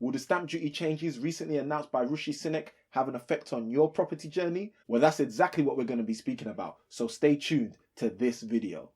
Will the stamp duty changes recently announced by Rishi Sunak have an effect on your property journey? Well, that's exactly what we're going to be speaking about, so stay tuned to this video.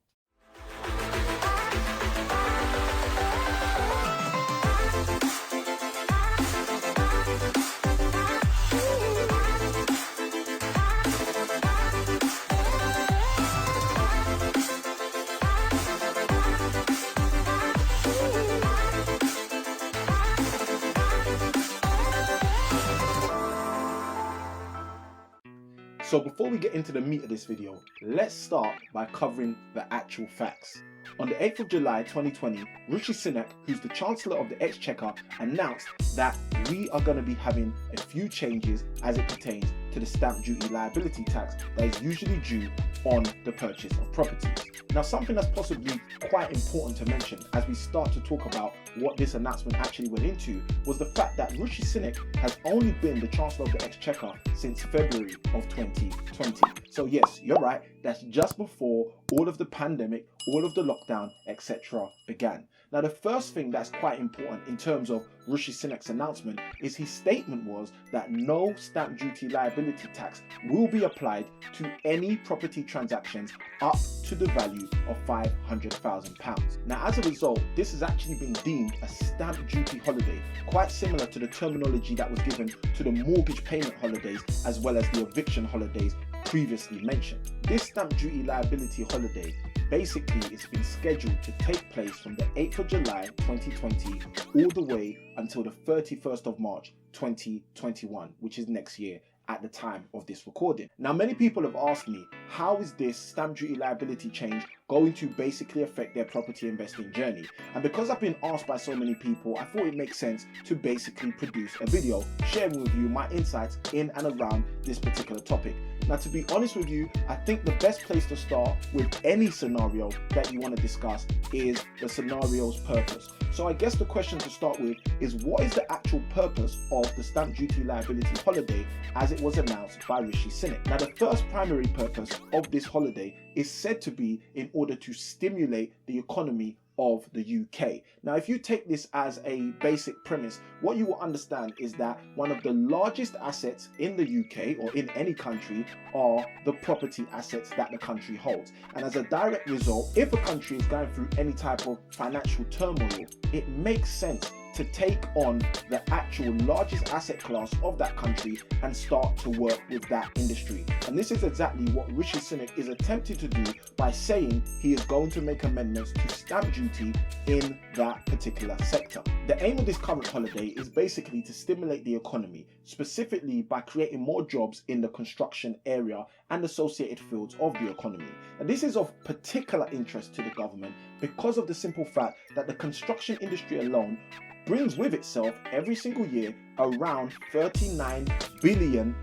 So before we get into the meat of this video, let's start by covering the actual facts. On the 8th of July 2020, Rishi Sunak, who's the Chancellor of the Exchequer, announced that we are going to be having a few changes as it pertains to the stamp duty liability tax that is usually due on the purchase of properties. Now, something that's possibly quite important to mention as we start to talk about what this announcement actually went into was the fact that Rishi Sunak has only been the Chancellor of the Exchequer since February of 2020. So yes, you're right, that's just before all of the pandemic, all of the lockdown, etc. began. Now, the first thing that's quite important in terms of Rishi Sunak's announcement is his statement was that no stamp duty liability tax will be applied to any property transactions up to the value of £500,000. Now, as a result, this has actually been deemed a stamp duty holiday, quite similar to the terminology that was given to the mortgage payment holidays as well as the eviction holidays previously mentioned. This stamp duty liability holiday basically it's been scheduled to take place from the 8th of July 2020 all the way until the 31st of March 2021, which is next year at the time of this recording. Now, many people have asked me, how is this stamp duty liability change going to basically affect their property investing journey? And because I've been asked by so many people, I thought it makes sense to basically produce a video sharing with you my insights in and around this particular topic. Now, to be honest with you, I think the best place to start with any scenario that you want to discuss is the scenario's purpose. So I guess the question to start with is, what is the actual purpose of the stamp duty liability holiday as it was announced by Rishi Sunak? Now, the first primary purpose of this holiday is said to be in order to stimulate the economy of the UK. Now, if you take this as a basic premise, what you will understand is that one of the largest assets in the UK or in any country are the property assets that the country holds. And as a direct result, if a country is going through any type of financial turmoil, it makes sense to take on the actual largest asset class of that country and start to work with that industry. And this is exactly what Rishi Sunak is attempting to do by saying he is going to make amendments to stamp duty in that particular sector. The aim of this current holiday is basically to stimulate the economy, specifically by creating more jobs in the construction area and associated fields of the economy. And this is of particular interest to the government because of the simple fact that the construction industry alone brings with itself every single year around £39 billion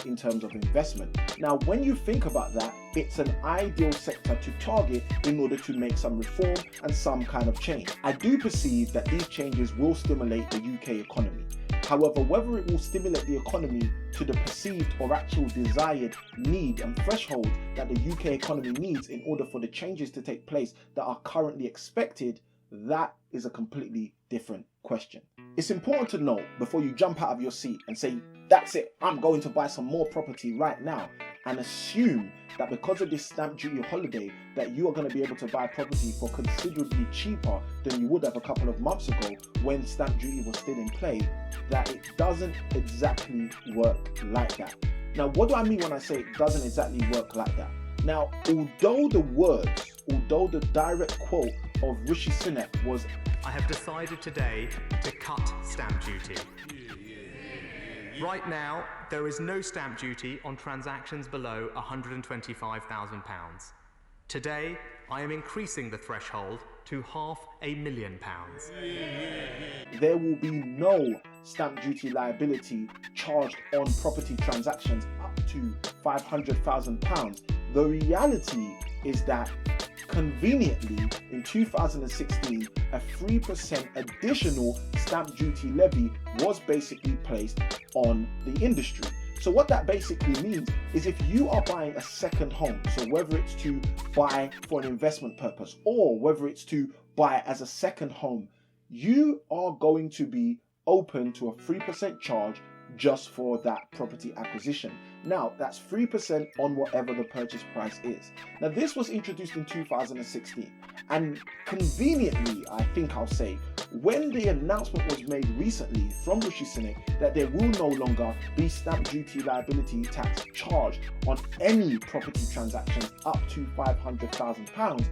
in terms of investment. Now, when you think about that, it's an ideal sector to target in order to make some reform and some kind of change. I do perceive that these changes will stimulate the UK economy. However, whether it will stimulate the economy to the perceived or actual desired need and threshold that the UK economy needs in order for the changes to take place that are currently expected, that is a completely different question. It's important to note before you jump out of your seat and say, that's it, I'm going to buy some more property right now, and assume that because of this stamp duty holiday that you are going to be able to buy property for considerably cheaper than you would have a couple of months ago when stamp duty was still in play, that it doesn't exactly work like that. Now, what do I mean when I say it doesn't exactly work like that? Now, although the direct quote of Rishi Sunak was, I have decided today to cut stamp duty. Right now, there is no stamp duty on transactions below £125,000. Today, I am increasing the threshold to £500,000. there will be no stamp duty liability charged on property transactions up to £500,000. The reality is that conveniently, in 2016, a 3% additional stamp duty levy was basically placed on the industry. So what that basically means is if you are buying a second home, so whether it's to buy for an investment purpose or whether it's to buy as a second home, you are going to be open to a 3% charge just for that property acquisition. Now, that's 3% on whatever the purchase price is. Now, this was introduced in 2016, and conveniently, I think I'll say, when the announcement was made recently from Rishi Sunak that there will no longer be stamp duty liability tax charged on any property transactions up to £500,000,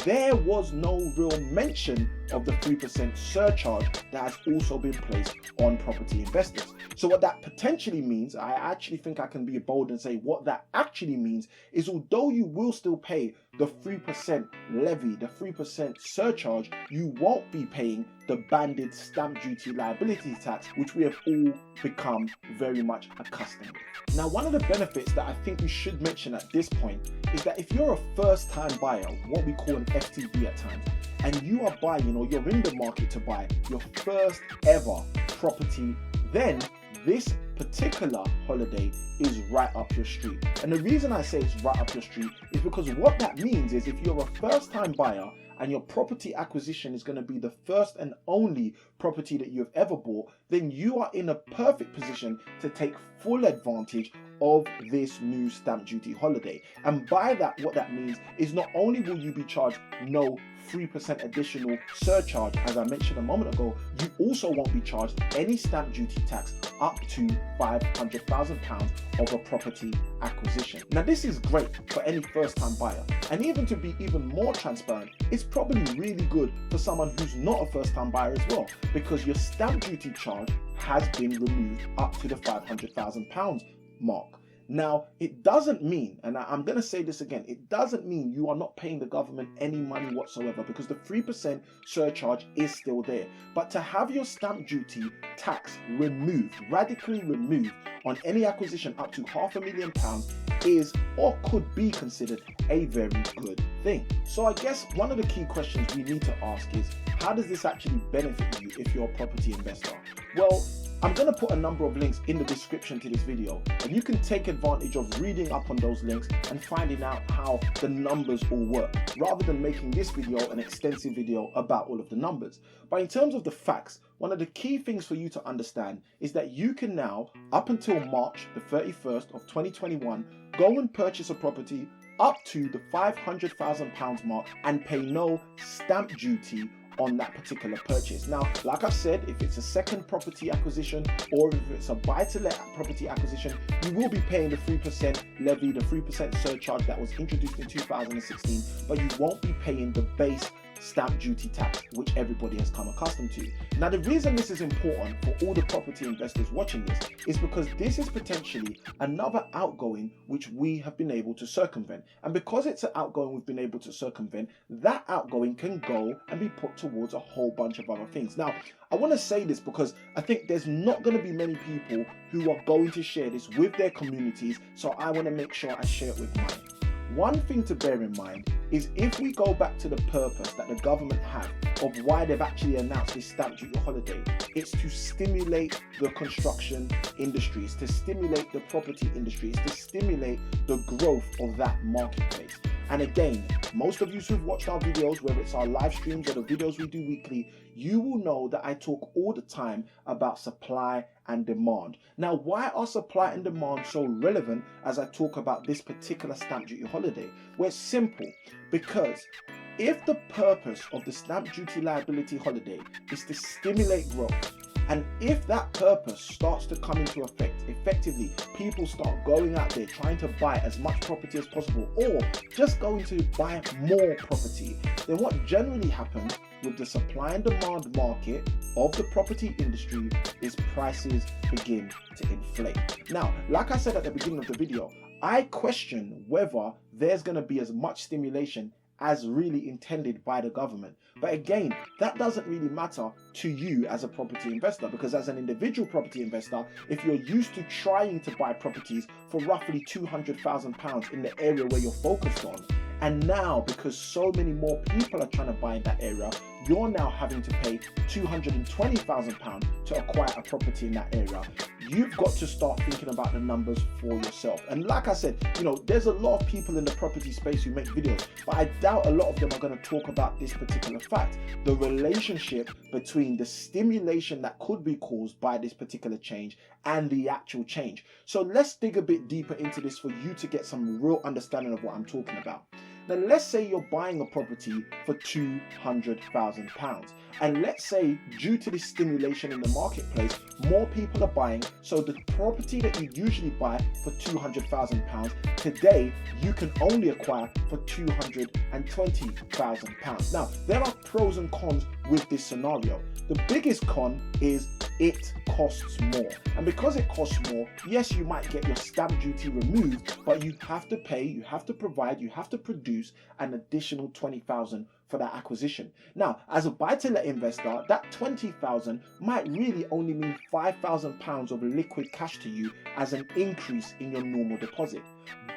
there was no real mention of the 3% surcharge that has also been placed on property investors. So what that potentially means, I actually think I can be bold and say what that actually means is, although you will still pay the 3% levy, the 3% surcharge, you won't be paying the banded stamp duty liability tax, which we have all become very much accustomed with. Now, one of the benefits that I think we should mention at this point is that if you're a first-time buyer, what we call an FTB at times, and you are buying, or you're in the market to buy your first ever property, then this particular holiday is right up your street. And the reason I say it's right up your street is because what that means is, if you're a first-time buyer and your property acquisition is going to be the first and only property that you've ever bought, then you are in a perfect position to take full advantage of this new stamp duty holiday. And by that, what that means is not only will you be charged no 3% additional surcharge, as I mentioned a moment ago, you also won't be charged any stamp duty tax up to £500,000 of a property acquisition. Now, this is great for any first-time buyer, and even to be even more transparent, it's probably really good for someone who's not a first-time buyer as well, because your stamp duty charge has been removed up to the £500,000 mark. Now, it doesn't mean, and I'm going to say this again, it doesn't mean you are not paying the government any money whatsoever, because the 3% surcharge is still there. But to have your stamp duty tax removed, radically removed, on any acquisition up to £500,000 is, or could be considered, a very good thing. So I guess one of the key questions we need to ask is, how does this actually benefit you if you're a property investor? Well, I'm going to put a number of links in the description to this video, and you can take advantage of reading up on those links and finding out how the numbers all work, rather than making this video an extensive video about all of the numbers. But in terms of the facts, one of the key things for you to understand is that you can now, up until March the 31st of 2021, go and purchase a property up to the £500,000 mark and pay no stamp duty on that particular purchase. Now, like I've said, if it's a second property acquisition or if it's a buy-to-let property acquisition, you will be paying the 3% levy, the 3% surcharge that was introduced in 2016, but you won't be paying the base stamp duty tax, which everybody has come accustomed to. Now, the reason this is important for all the property investors watching this is because this is potentially another outgoing which we have been able to circumvent. And because it's an outgoing we've been able to circumvent, that outgoing can go and be put towards a whole bunch of other things. Now, I want to say this because I think there's not going to be many people who are going to share this with their communities, so I want to make sure I share it with mine. One thing to bear in mind is, if we go back to the purpose that the government had of why they've actually announced this stamp duty holiday, it's to stimulate the construction industry, it's to stimulate the property industry, it's to stimulate the growth of that marketplace. And again, most of you who've watched our videos, whether it's our live streams or the videos we do weekly, you will know that I talk all the time about supply and demand. Now, why are supply and demand so relevant as I talk about this particular stamp duty holiday? Well, it's simple, because if the purpose of the stamp duty liability holiday is to stimulate growth, and if that purpose starts to come into effect, effectively, people start going out there trying to buy as much property as possible, or just going to buy more property, then what generally happens with the supply and demand market of the property industry is prices begin to inflate. Now, like I said at the beginning of the video, I question whether there's going to be as much stimulation as really intended by the government. But again, that doesn't really matter to you as a property investor, because as an individual property investor, if you're used to trying to buy properties for roughly £200,000 in the area where you're focused on, and now because so many more people are trying to buy in that area, you're now having to pay £220,000 to acquire a property in that area, you've got to start thinking about the numbers for yourself. And like I said, there's a lot of people in the property space who make videos, but I doubt a lot of them are going to talk about this particular fact, the relationship between the stimulation that could be caused by this particular change and the actual change. So let's dig a bit deeper into this for you to get some real understanding of what I'm talking about. Now, let's say you're buying a property for £200,000, and let's say due to this stimulation in the marketplace, more people are buying, so the property that you usually buy for £200,000, today you can only acquire for £220,000. Now, there are pros and cons with this scenario. The biggest con is it costs more, and because it costs more, yes, you might get your stamp duty removed, but you have to pay, you have to provide, you have to produce an additional £20,000 for that acquisition. Now, as a buy-to-let investor, that £20,000 might really only mean £5,000 of liquid cash to you as an increase in your normal deposit.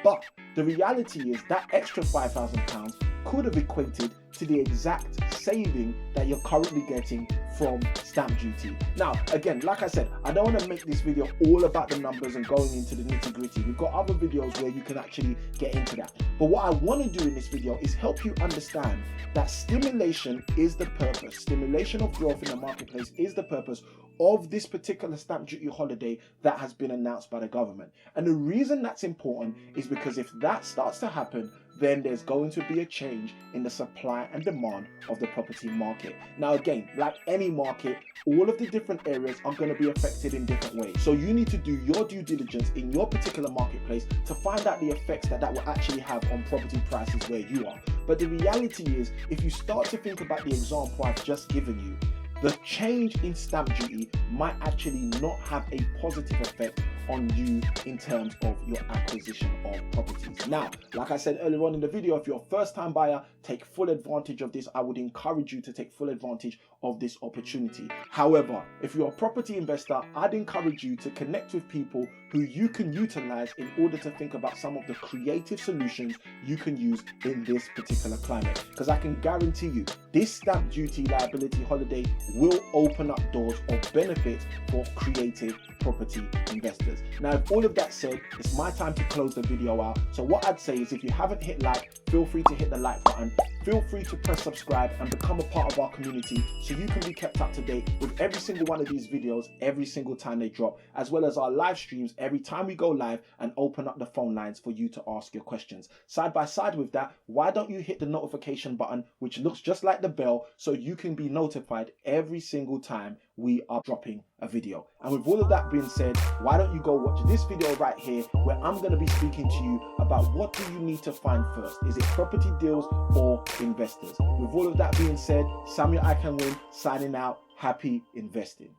But the reality is that extra £5,000 could have equated to the exact saving that you're currently getting from stamp duty. Now, again, like I said, I don't want to make this video all about the numbers and going into the nitty-gritty. We've got other videos where you can actually get into that. But what I want to do in this video is help you understand that stimulation is the purpose. Stimulation of growth in the marketplace is the purpose of this particular stamp duty holiday that has been announced by the government. And the reason that's important is because if that starts to happen, then there's going to be a change in the supply and demand of the property market. Now, again, like any market, all of the different areas are going to be affected in different ways. So you need to do your due diligence in your particular marketplace to find out the effects that will actually have on property prices where you are. But the reality is, if you start to think about the example I've just given you, the change in stamp duty might actually not have a positive effect on you in terms of your acquisition of properties. Now, like I said earlier on in the video, if you're a first-time buyer, take full advantage of this. I would encourage you to take full advantage of this opportunity. However, if you're a property investor, I'd encourage you to connect with people who you can utilize in order to think about some of the creative solutions you can use in this particular climate. Because I can guarantee you, this stamp duty liability holiday will open up doors of benefit for creative property investors. Now, with all of that said, it's my time to close the video out. So what I'd say is, if you haven't hit like, feel free to hit the like button. Feel free to press subscribe and become a part of our community so you can be kept up to date with every single one of these videos every single time they drop, as well as our live streams every time we go live and open up the phone lines for you to ask your questions. Side by side with that, why don't you hit the notification button, which looks just like the bell, so you can be notified every single time we are dropping a video. And with all of that being said, why don't you go watch this video right here, where I'm going to be speaking to you about what do you need to find first. Is it property deals or investors? With all of that being said, Samuel I Can Win signing out. Happy investing.